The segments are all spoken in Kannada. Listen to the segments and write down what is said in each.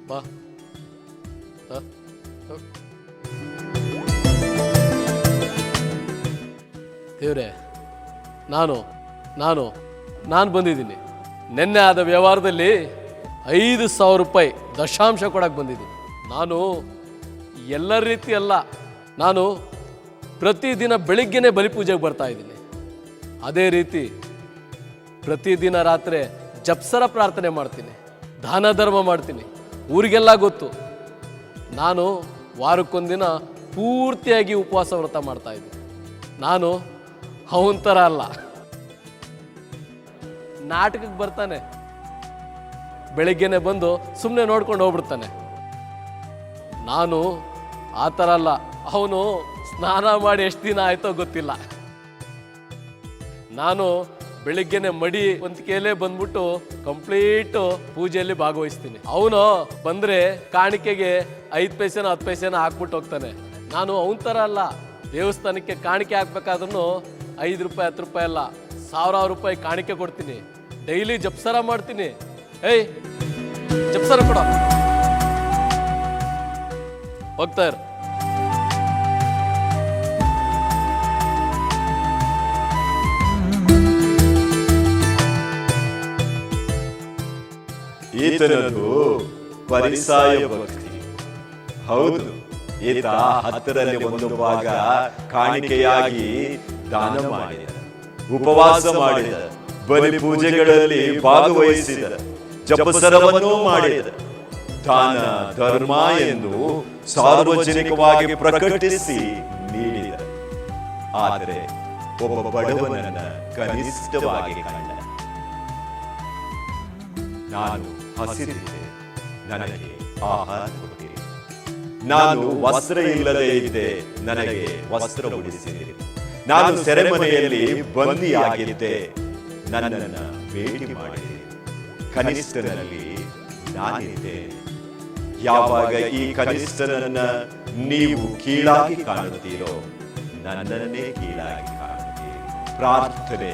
ಬಾ. ದೇವ್ರೆ, ನಾನು ಬಂದಿದ್ದೀನಿ. ನಿನ್ನೆ ಆದ ವ್ಯವಹಾರದಲ್ಲಿ 5,000 ರೂಪಾಯಿ ದಶಾಂಶ ಕೊಡಕ್ಕೆ ಬಂದಿದ್ದೀನಿ. ನಾನು ಎಲ್ಲ ರೀತಿ ಅಲ್ಲ, ನಾನು ಪ್ರತಿದಿನ ಬೆಳಿಗ್ಗೆನೇ ಬಲಿಪೂಜೆಗೆ ಬರ್ತಾ ಇದ್ದೀನಿ. ಅದೇ ರೀತಿ ಪ್ರತಿದಿನ ರಾತ್ರಿ ಜಪ್ಸರ ಪ್ರಾರ್ಥನೆ ಮಾಡ್ತೀನಿ, ದಾನ ಧರ್ಮ ಮಾಡ್ತೀನಿ. ಊರಿಗೆಲ್ಲ ಗೊತ್ತು. ನಾನು ವಾರಕ್ಕೊಂದಿನ ಪೂರ್ತಿಯಾಗಿ ಉಪವಾಸ ವ್ರತ ಮಾಡ್ತಾ ಇದ್ದೀನಿ. ನಾನು ಅವನ ಥರ ಅಲ್ಲ. ನಾಟಕಕ್ಕೆ ಬರ್ತಾನೆ, ಬೆಳಿಗ್ಗೆನೆ ಬಂದು ಸುಮ್ಮನೆ ನೋಡ್ಕೊಂಡು ಹೋಗ್ಬಿಡ್ತಾನೆ. ನಾನು ಆ ಥರ ಅಲ್ಲ. ಅವನು ಸ್ನಾನ ಮಾಡಿ ಎಷ್ಟು ದಿನ ಆಯ್ತೋ ಗೊತ್ತಿಲ್ಲ. ನಾನು ಬೆಳಿಗ್ಗೆನೆ ಮಡಿ ಒಂದ್ಕೆಲೆ ಬಂದ್ಬಿಟ್ಟು ಕಂಪ್ಲೀಟ್ ಪೂಜೆಯಲ್ಲಿ ಭಾಗವಹಿಸ್ತೀನಿ. ಅವನು ಬಂದ್ರೆ ಕಾಣಿಕೆಗೆ 5 ಪೈಸೆನ 10 ಪೈಸೆನ ಹಾಕ್ಬಿಟ್ಟು ಹೋಗ್ತಾನೆ. ನಾನು ಅವನ ಥರ ಅಲ್ಲ. ದೇವಸ್ಥಾನಕ್ಕೆ ಕಾಣಿಕೆ ಹಾಕ್ಬೇಕಾದ್ರೂ 5 ರೂಪಾಯಿ 10 ರೂಪಾಯಿ ಅಲ್ಲ, 1000 ರೂಪಾಯಿ ಕಾಣಿಕೆ ಕೊಡ್ತೀನಿ. ಡೈಲಿ ಜಪ್ಸರ ಮಾಡ್ತೀನಿ. ಏಯ್, ಜಪ್ಸರ ಕೊಡ, ಹೋಗ್ತಾ ಇರು. ಈತನದು ಪರಿಸಾಯ ಭಕ್ತಿ. ಹೌದು, ಈತ 10ರಲ್ಲಿ 1 ಭಾಗ ಕಾಣಿಕೆಯಾಗಿ ದಾನ ಮಾಡಿದ, ಉಪವಾಸ ಮಾಡಿದ, ಬಲಿ ಪೂಜೆಗಳಲ್ಲಿ ಭಾಗವಹಿಸಿದ, ಜಪಸರವನ್ನೂ ಮಾಡಿದ, ದಾನ ಧರ್ಮ ಎಂದು ಸಾರ್ವಜನಿಕವಾಗಿ ಪ್ರಕಟಿಸಿ ನೀಡಿದ. ಆದರೆ ಒಬ್ಬ ಬಡವನನ್ನ ಕನಿಷ್ಠವಾಗಿ ಕಂಡ. ನಾನು ಹಸಿದಿದ್ದೆ, ನನಗೆ ಆಹಾರ ಕೊಟ್ಟಿರಿ. ನಾನು ವಸ್ತ್ರ ಇಲ್ಲದೆ ಇದ್ದೆ, ನನಗೆ ವಸ್ತ್ರ ಉಡಿಸಿರಿ. ನಾನು ಸೆರೆಮನೆಯಲ್ಲಿ ಬಂದಿಯಾಗಿದ್ದೆ, ನನ್ನನ್ನು ಭೇಟಿ ಮಾಡಿದೆ. ಕನಿಷ್ಠನಲ್ಲಿ ನಾನಿದ್ದೆ. ಯಾವಾಗ ಈ ಕನಿಷ್ಠನನ್ನ ನೀವು ಕೀಳಾಗಿ ಕಾಣುತ್ತೀರೋ, ನನ್ನನ್ನೇ ಕೀಳಾಗಿ ಕಾಣುತ್ತೀರಿ. ಪ್ರಾರ್ಥನೆ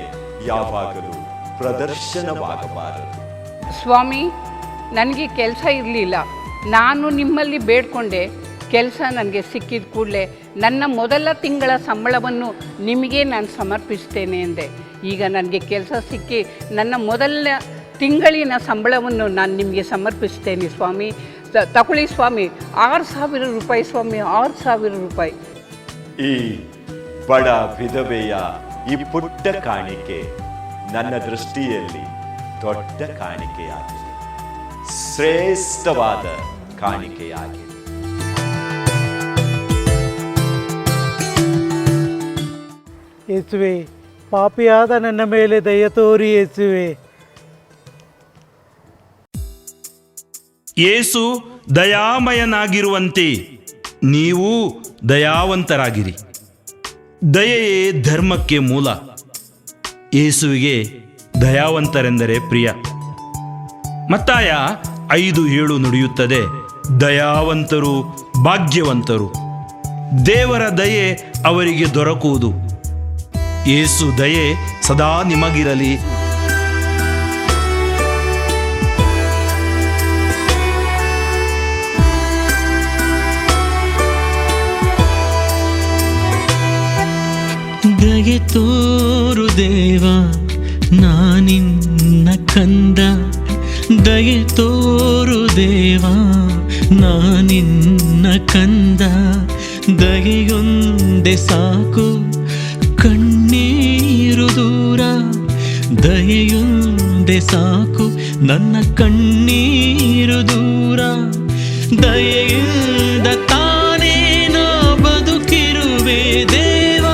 ಯಾವಾಗಲೂ ಪ್ರದರ್ಶನವಾಗಬಾರದು. ಸ್ವಾಮಿ, ನನಗೆ ಕೆಲಸ ಇರಲಿಲ್ಲ. ನಾನು ನಿಮ್ಮಲ್ಲಿ ಬೇಡ್ಕೊಂಡೆ. ಕೆಲಸ ನನಗೆ ಸಿಕ್ಕಿದ ಕೂಡಲೇ ನನ್ನ ಮೊದಲ ತಿಂಗಳ ಸಂಬಳವನ್ನು ನಿಮಗೆ ನಾನು ಸಮರ್ಪಿಸ್ತೇನೆ ಎಂದೆ. ಈಗ ನನಗೆ ಕೆಲಸ ಸಿಕ್ಕಿ ನನ್ನ ಮೊದಲ ತಿಂಗಳಿನ ಸಂಬಳವನ್ನು ನಾನು ನಿಮಗೆ ಸಮರ್ಪಿಸ್ತೇನೆ ಸ್ವಾಮಿ. ತಗೊಳ್ಳಿ ಸ್ವಾಮಿ, 6,000 ರೂಪಾಯಿ ಸ್ವಾಮಿ, 6,000 ರೂಪಾಯಿ. ಈ ಬಡ ವಿಧವೆಯ ಈ ಪುಟ್ಟ ಕಾಣಿಕೆ ನನ್ನ ದೃಷ್ಟಿಯಲ್ಲಿ ದೊಡ್ಡ ಕಾಣಿಕೆಯಾಗಿದೆ, ಶ್ರೇಷ್ಠವಾದ ಕಾಣಿಕೆಯಾಗಿದೆ. ಯೇಸುವೆ, ಪಾಪಿಯಾದ ನನ್ನ ಮೇಲೆ ದಯ ತೋರಿ ಯೇಸುವೆ. ಯೇಸು ದಯಾಮಯನಾಗಿರುವಂತೆ ನೀವು ದಯಾವಂತರಾಗಿರಿ. ದಯೆಯೇ ಧರ್ಮಕ್ಕೆ ಮೂಲ. ಯೇಸುವಿಗೆ ದಯಾವಂತರೆಂದರೆ ಪ್ರಿಯ. ಮತ್ತಾಯ 5:7 ನುಡಿಯುತ್ತದೆ, ದಯಾವಂತರು ಭಾಗ್ಯವಂತರು, ದೇವರ ದಯೆ ಅವರಿಗೆ ದೊರಕುವುದು. ಯೇಸು ದಯೆ ಸದಾ ನಿಮಗಿರಲಿ. ದಯೆ ತೋರು ದೇವ, ನಾನಿನ್ನ ಕಂದ. ದಯೆ ತೋರು ದೇವ, ನಾನಿನ್ನ ಕಂದ. ದಯೆಯೊಂದೆ ಸಾಕು, ಕಣ್ಣೀರು ದೂರ. ದಯೆಯೊಂದೆ ಸಾಕು, ನನ್ನ ಕಣ್ಣೀರು ದೂರ. ದಯೆಯಿಂದ ತಾನೇ ನಾ ಬದುಕಿರುವೆ ದೇವ.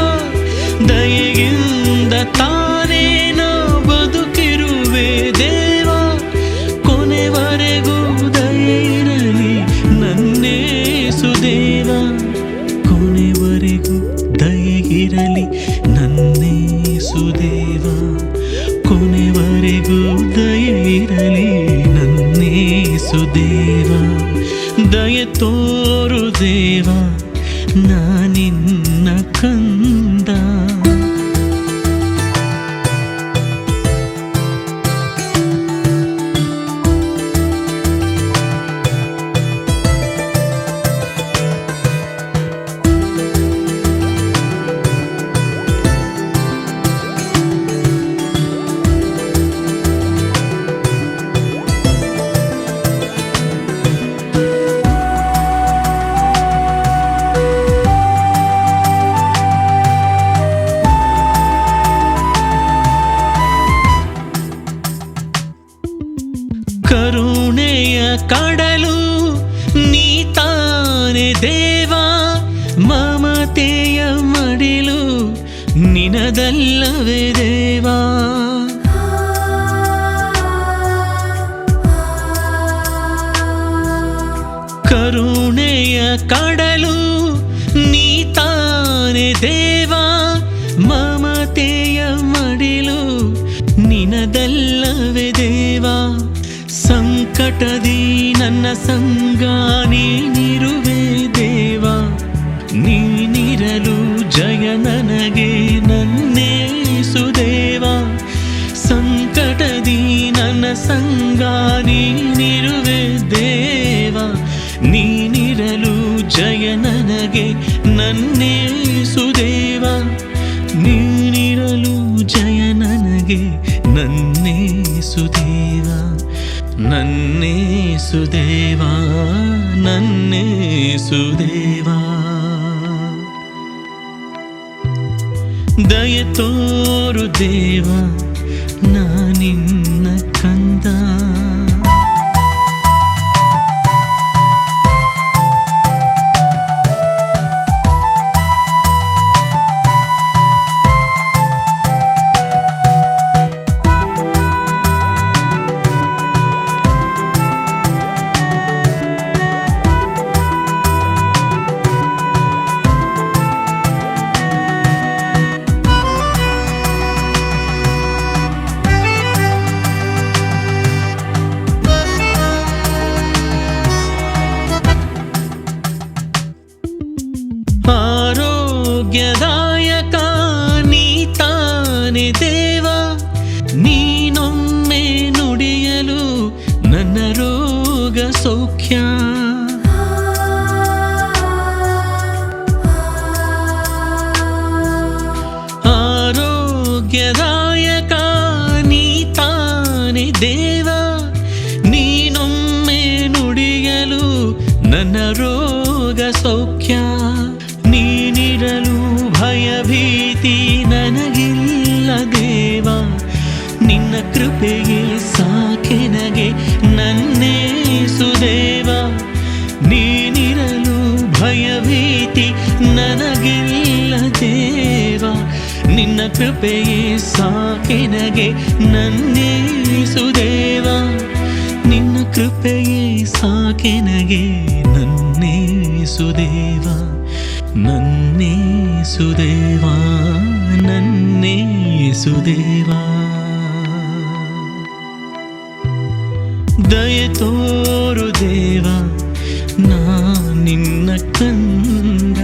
ದಯೆಯಿಂದ ತಾನೇ ನಾ ಬದುಕಿರುವೆ ದೇವ. ಕೊನೆವರೆಗೂ ದಯೆ ಇರಲಿ ನನ್ನೇಸು ದೇವ. ಕೊನೆವರೆಗೂ ದಯೆ ಇರಲಿ ನನ್ನೇಸು ದೇವ. ಕೊನೆವರೆಗೂ ದಯೆ ಇರಲಿ ನನ್ನೇಸು ದೇವ. ದಯೆ ತೋರು ದೇವ, ನಾನಿನ್ನ ಕಂದ. ನಿನದಲ್ಲವೇ ದೇವಾ. ಕರುಣೆಯ ಕಡಲು ನೀ ತಾನೆ ದೇವಾ, ಮಮತೆಯ ಮಡಿಲು ನಿನದಲ್ಲವೇ ದೇವಾ. ಸಂಕಟದಿ ನನ್ನ ಸಂಗ ನೀನಿರುವೆ ದೇವಾ, ನೀನಿರಲು ಜಯ ನನಗೆ ನನ್ನೇಸುದೇವಾ. ಸಂಕಟದಿ ನನ್ನ ಸಂಗ ನೀನಿರುವೆ ದೇವಾ, ನೀನಿರಲು ಜಯ ನನಗೆ ನನ್ನೇಸುದೇವಾ. ನೀನಿರಲು ಜಯ ನನಗೆ ನನ್ನೇಸುದೇವಾ, ನನ್ನೇಸುದೇವಾ, ನನ್ನೇಸುದೇವಾ. ದಯೆ ತೋರು ದೇವಾ, ನಾನಿನ್ನ ಕಂದ. ಆರೋಗ್ಯದಾಯಕ ನೀ ತಾನೆ ದೇವಾ, ನೀನೊಮ್ಮೆ ನುಡಿಯಲು ನನ್ನ ರೋಗ ಸೌಖ್ಯ. ಆರೋಗ್ಯದಾಯಕ ನೀ ತಾನೆ ದೇವಾ, ನೀನೊಮ್ಮೆ ನುಡಿಯಲು ನನ್ನ ರೋಗ ಸೌಖ್ಯ. ನೀನಿರಲು ಭಯಭೀತಿ ನನಗಿಲ್ಲ ದೇವಾ, ನಿನ್ನ ಕೃಪೆಗೆ ಸಾಕೆನಗೆ ನನ್ನೇಸುದೇವಾ. ನೀನಿರಲು ಭಯಭೀತಿ ನನಗಿಲ್ಲ ದೇವಾ, ನಿನ್ನ ಕೃಪೆಗೆ ಸಾಕೆನಗೆ ನನ್ನೇಸುದೇವಾ. ನಿನ್ನ ಕೃಪೆಗೆ ಸಾಕೆನಗೆ ನನ್ನೇಸುದೇವಾ, ನನ್ನೇಸುದೇವಾ, ನನ್ನೇಸುದೇವಾ. ದಯೆ ತೋರು ದೇವಾ, ನಾ ನಿನ್ನ ಕಂದ.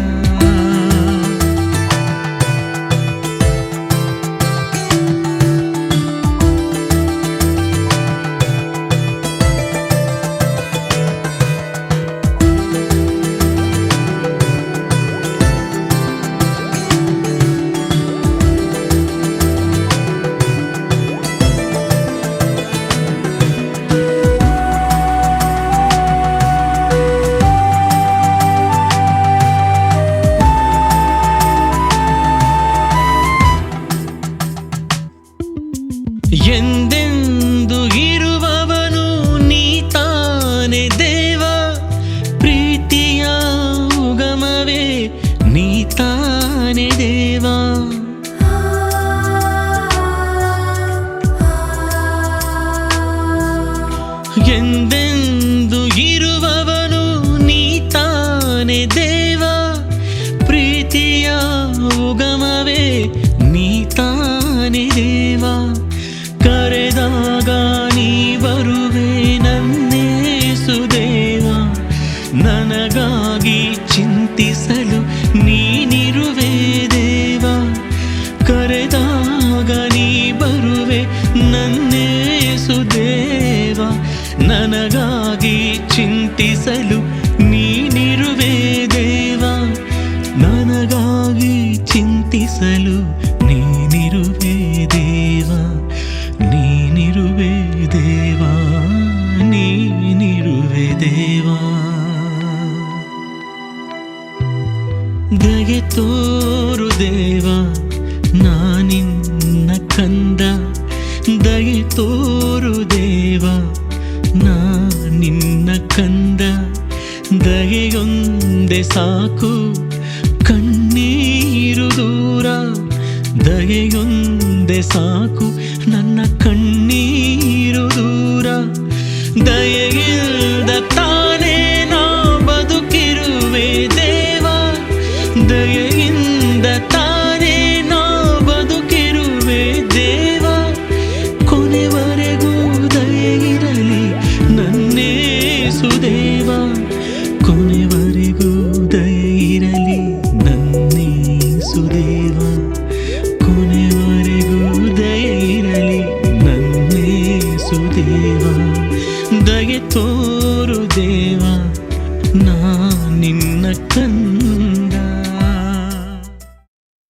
ಎಂದೆಂದು ಇರುವವನು ನೀ ತಾನೆ ದೇವಾ, ಪ್ರೀತಿಯ ಉಗಮವೇ ನೀ ತಾನೆ ದೇವಾ. ಎಂದೆಂದು ಇರುವವನು ನೀ ತಾನೆ ದೇವಾ, ಪ್ರೀತಿಯ ಉಗಮವೇ ನೀ ತಾನೆ ದೇವಾ. ಕರೆದಾಗ ನೀ ಬರುವೆ ನನ್ನೇಸುದೇವಾ, ನನಗಾಗಿ ಚಿಂತಿಸಲು ನೀನಿರುವೆ ದೇವಾ. ಕರೆದಾಗ ನೀ ಬರುವೆ ನನ್ನೇಸುದೇವಾ, ನನಗಾಗಿ ಚಿಂತಿಸಲು ನೀನಿರುವೆ ದೇವಾ. ನನಗಾಗಿ ಚಿಂತಿಸಲು ನೀನಿರುವೆ ದೇವಾ, ನೀನಿರುವೆ ದೇವಾ, ನೀನಿರುವೆ ದೇವಾ. ದಯೆ ತೋರು ದೇವಾ, ನಾನಿನ್ನ ಕಂದ. ದಯೆ ತೋರು ದೇವಾ, ನಾನಿನ್ನ ಕಂದ. ದಯೆಯೊಂದೆ ಸಾಕು, ಕಣ್ಣೀರು ದೂರ ದಯೆಯೊಂದೆ ಸಾಕು ನನ್ನ ಕಣ್ಣೀರು ದೂರ. ದಯೆಯಿಲ್ಲದ ತಾನೇ ನಾ ಬದುಕಿರುವೆ ದೇವ, ದಯೆಯಿಂದ ತಾನೇ ನಾ ಬದುಕಿರುವೆ ದೇವ. ಕೊನೆವರೆಗೂ ದಯೆಯಿರಲಿ ನನ್ನೇಸುದೇವ, ಕೊನೆವರೆಗೂ ದಯೆಯಿರಲಿ ನನ್ನೇಸುದೇವ, ಕೊನೆವರೆಗೂ ದಯೆಯಿರಲಿ ನನ್ನೇಸುದೇವ. ದಯೆ ತೋರು ದೇವ, ನಾ ನಿನ್ನ ಕಣ್ಣು